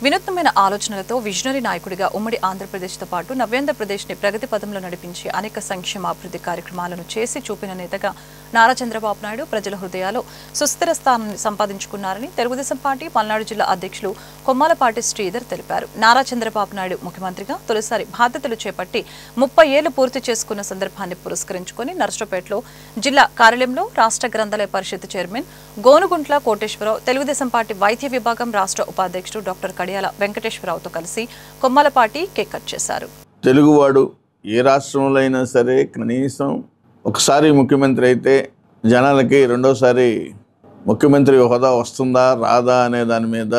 వినూత్నమైన ఆలోచనలతో విజనరీ నాయకుడిగా ఉమ్మడి ఆంధ్రప్రదేశ్తో పాటు నవ్యాంధ్రప్రదేశ్ని ప్రగతి పదంలో నడిపించి అనేక సంక్షేమాభివృద్ధి కార్యక్రమాలను చేసి చూపిన నేతగా నారా చంద్రబాబు నాయుడు ప్రజల హృదయాల్లో సుస్థిర స్థానాన్ని సంపాదించుకున్నారని తెలుగుదేశం పార్టీ పల్నాడు జిల్లా అధ్యక్షులు కొమ్మాలపాటి శ్రీధర్ తెలిపారు. నారా చంద్రబాబు నాయుడు ముఖ్యమంత్రిగా తొలిసారి బాధ్యతలు చేపట్టి 30 ఏళ్లు పూర్తి చేసుకున్న సందర్భాన్ని పురస్కరించుకుని నర్సరావుపేటలో జిల్లా కార్యాలయంలో రాష్ట్ర గ్రంథాలయ పరిషత్ చైర్మన్ గోనుగుంట్ల కోటేశ్వరరావు, తెలుగుదేశం పార్టీ వైద్య విభాగం రాష్ట్ర ఉపాధ్యక్షుడు డాక్టర్ కడియాల వెంకటేశ్వరరావుతో కలిసి కొమ్మాలపాటి కేక్ కట్ చేశారు. తెలుగువాడు ఏ రాష్ట్రంలో అయినా సరే కనీసం ఒకసారి ముఖ్యమంత్రి అయితే జనాలకి రెండోసారి ముఖ్యమంత్రి హోదా వస్తుందా రాదా అనే దాని మీద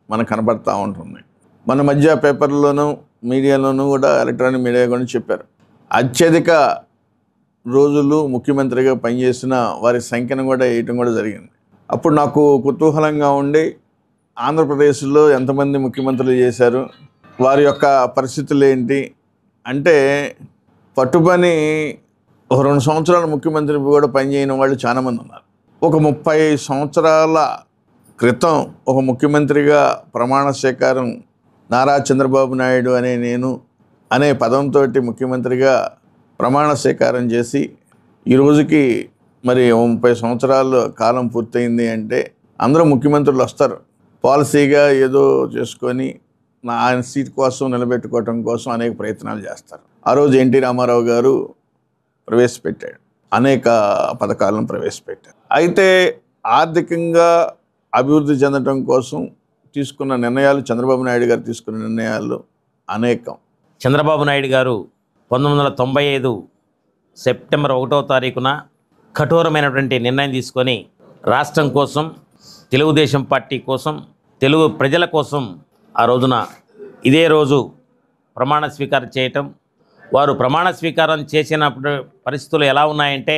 మనకు కనబడతా ఉంటుంది. మన మధ్య పేపర్లోనూ మీడియాలోనూ కూడా ఎలక్ట్రానిక్ మీడియా కూడా చెప్పారు. అత్యధిక రోజులు ముఖ్యమంత్రిగా పనిచేసిన వారి సంఖ్యను కూడా వేయటం కూడా జరిగింది. అప్పుడు నాకు కుతూహలంగా ఉండి ఆంధ్రప్రదేశ్లో ఎంతమంది ముఖ్యమంత్రులు చేశారు, వారి యొక్క పరిస్థితులు ఏంటి అంటే పట్టుబని ఒక 2 సంవత్సరాల ముఖ్యమంత్రి కూడా పనిచేయని వాళ్ళు చాలామంది ఉన్నారు. ఒక 30 సంవత్సరాల క్రితం ఒక ముఖ్యమంత్రిగా ప్రమాణ స్వీకారం నారా చంద్రబాబు నాయుడు అనే పదంతో ముఖ్యమంత్రిగా ప్రమాణ స్వీకారం చేసి ఈ రోజుకి మరి 30 సంవత్సరాల కాలం పూర్తయింది అంటే అందరూ ముఖ్యమంత్రులు వస్తారు, పాలసీగా ఏదో చేసుకొని ఆయన సీట్ కోసం నిలబెట్టుకోవటం కోసం అనేక ప్రయత్నాలు చేస్తారు. ఆ రోజు ఎన్టీ రామారావు గారు ప్రవేశపెట్టాడు, అనేక పథకాలను ప్రవేశపెట్టారు. అయితే ఆర్థికంగా అభివృద్ధి చెందడం కోసం తీసుకున్న నిర్ణయాలు, చంద్రబాబు నాయుడు గారు తీసుకున్న నిర్ణయాలు అనేకం. చంద్రబాబు నాయుడు గారు 1995 సెప్టెంబర్ 1వ తారీఖున కఠోరమైనటువంటి నిర్ణయం తీసుకొని రాష్ట్రం కోసం, తెలుగుదేశం పార్టీ కోసం, తెలుగు ప్రజల కోసం ఆ రోజున ఇదే రోజు ప్రమాణ స్వీకారం చేయటం. వారు ప్రమాణ స్వీకారం చేసినప్పుడు పరిస్థితులు ఎలా ఉన్నాయంటే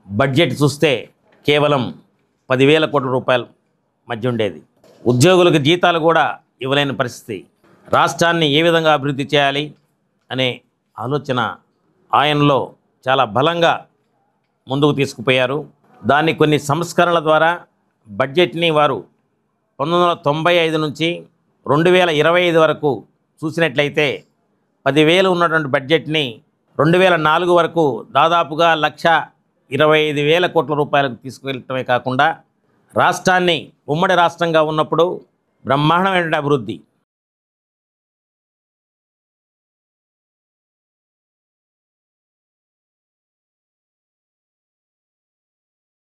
బడ్జెట్ చూస్తే కేవలం 10,000 కోట్ల రూపాయల మధ్య ఉండేది. ఉద్యోగులకు జీతాలు కూడా ఇవ్వలేని పరిస్థితి. రాష్ట్రాన్ని ఏ విధంగా అభివృద్ధి చేయాలి అనే ఆలోచన ఆయనలో చాలా బలంగా ముందుకు తీసుకుపోయారు. దాన్ని కొన్ని సంస్కరణల ద్వారా బడ్జెట్ని వారు 1995 నుంచి 2025 వరకు చూసినట్లయితే 10,000 ఉన్నటువంటి బడ్జెట్ని 2004 వరకు దాదాపుగా 1,25,000 కోట్ల రూపాయలకు తీసుకువెళ్ళటమే కాకుండా రాష్ట్రాన్ని ఉమ్మడి రాష్ట్రంగా ఉన్నప్పుడు బ్రహ్మాండమైనటువంటి అభివృద్ధి